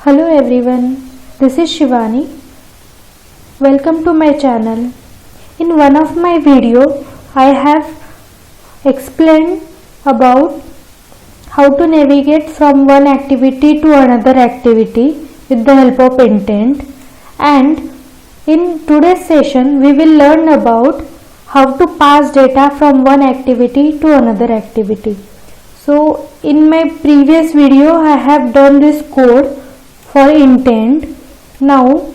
Hello everyone, this is Shivani. Welcome to my channel. In one of my video, I have explained about how to navigate from one activity to another activity with the help of intent, and in today's session we will learn about how to pass data from one activity to another activity. So in my previous video I have done this code for intent. Now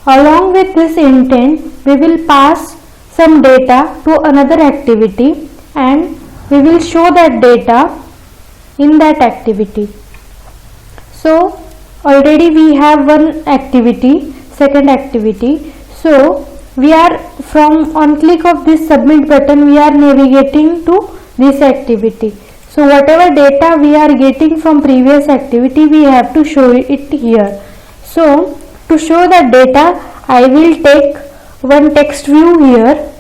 along with this intent we will pass some data to another activity and we will show that data in that activity. So already we have one activity, second activity. So we are from on click of this submit button we are navigating to this activity. So whatever data we are getting from previous activity we have to show it here. So to show that data I will take one text view here.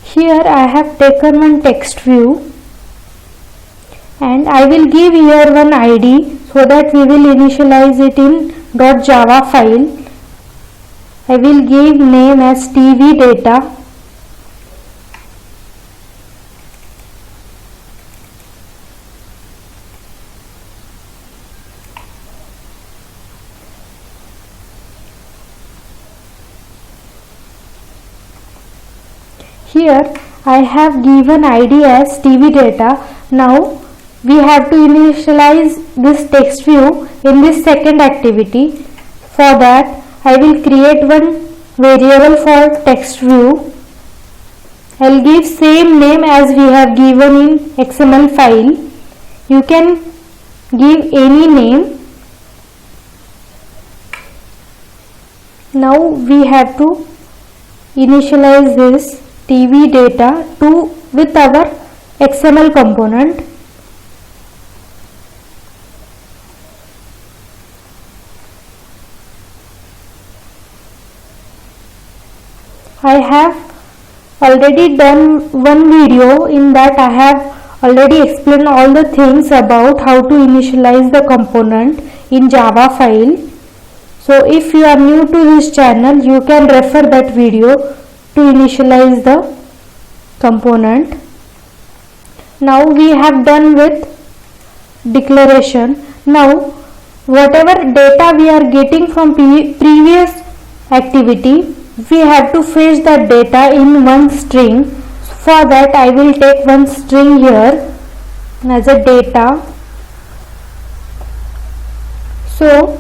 Here I have taken one text view and I will give here one ID so that we will initialize it in .java file. I will give name as TV data. Here I have given ID as TV data. Now we have to initialize this text view in this second activity. For that I will create one variable for text view. I will give same name as we have given in XML file. You can give any name. Now we have to initialize this TV data with our XML component. I have already done one video. In that I have already explained all the things about how to initialize the component in Java file. So if you are new to this channel you can refer that video to initialize the component. Now we have done with declaration. Now whatever data we are getting from previous activity we have to fetch that data in one string. For that I will take one string here as a data. So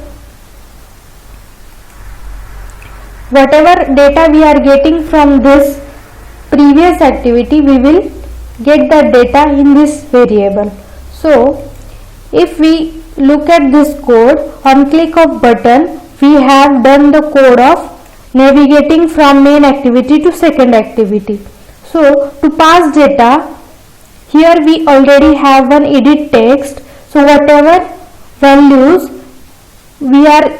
whatever data we are getting from this previous activity we will get that data in this variable. So if we look at this code, on click of button we have done the code of navigating from main activity to second activity. So to pass data, here we already have one edit text. So whatever values we are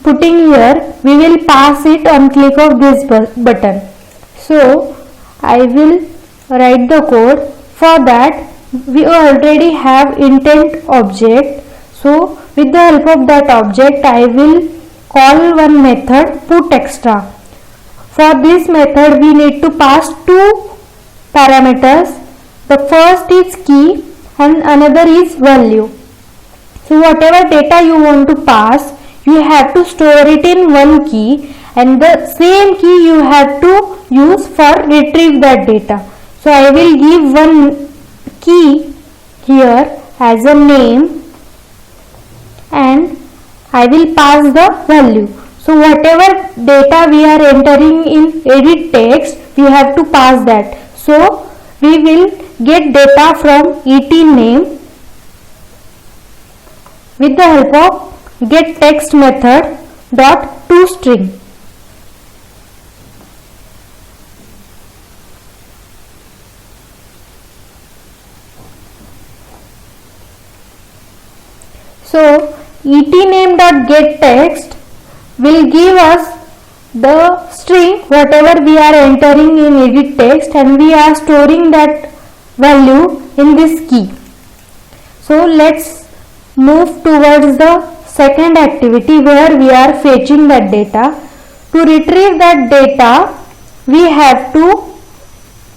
putting here we will pass it on click of this button. So I will write the code. For that we already have intent object. So with the help of that object I will call one method putExtra. For this method we need to pass two parameters. The first is key and another is value. So whatever data you want to pass you have to store it in one key and the same key you have to use for retrieve that data. So I will give one key here as a name and I will pass the value. So whatever data we are entering in edit text we have to pass that. So we will get data from et name with the help of get text method dot toString. So etName.getText will give us the string whatever we are entering in edit text, and we are storing that value in this key. So let's move towards the second activity where we are fetching that data. To retrieve that data we have to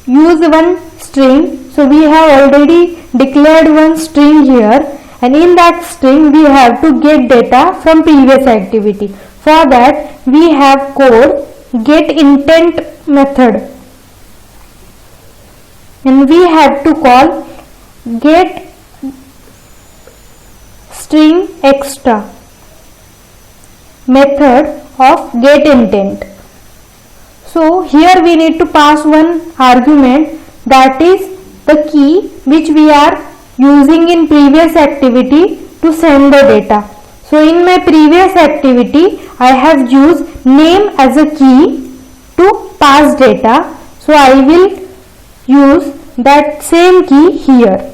use one string. So we have already declared one string here, and in that string we have to get data from previous activity. For that we have code get intent method, and we have to call get string extra method of get intent. So here we need to pass one argument, that is the key which we are using in previous activity to send the data. So in my previous activity I have used name as a key to pass data. So I will use that same key here.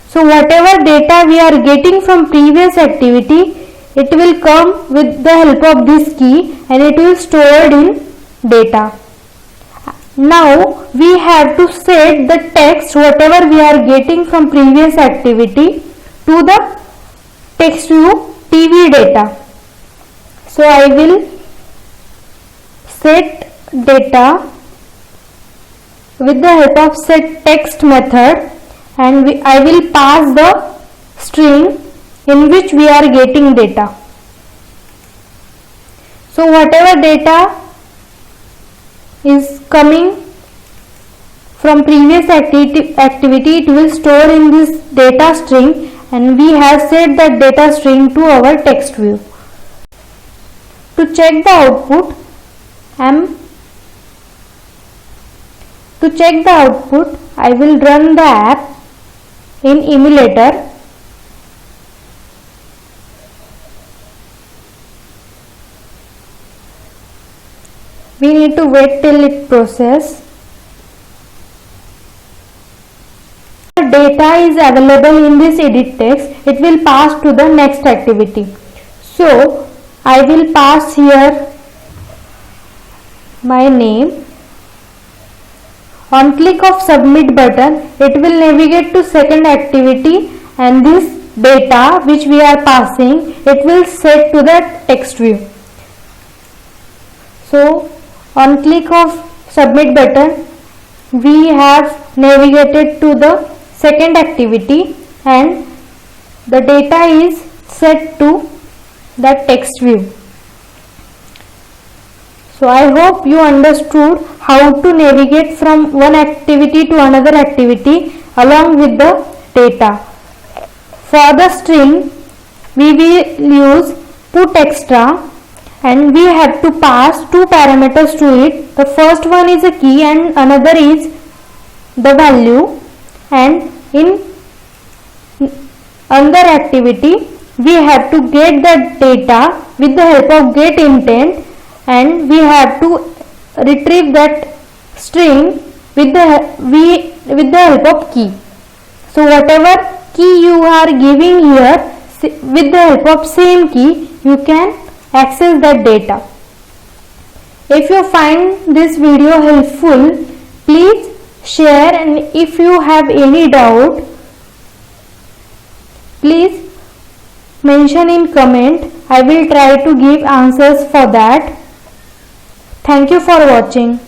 So whatever data we are getting from previous activity, it will come with the help of this key and it will stored in data. Now we have to set the text whatever we are getting from previous activity to the text view TV data. So I will set data with the help of set text method, and I will pass the string in which we are getting data. So whatever data is coming from previous activity it will store in this data string, and we have set that data string to our text view. To check the output, I will run the app in emulator. We need to wait till it process. Data is available in this edit text, it will pass to the next activity. So I will pass here my name. On click of submit button, it will navigate to second activity, and this data which we are passing, it will set to the text view. So on click of submit button, we have navigated to the second activity and the data is set to that text view. So I hope you understood how to navigate from one activity to another activity along with the data. For the string we will use put extra, and we have to pass two parameters to it. The first one is a key and another is the value, and in another activity we have to get the data with the help of get intent, and we have to retrieve that string with the help of key. So whatever key you are giving here, with the help of same key you can access that data. If you find this video helpful, please share, and if you have any doubt, please mention in comment. I will try to give answers for that. Thank you for watching.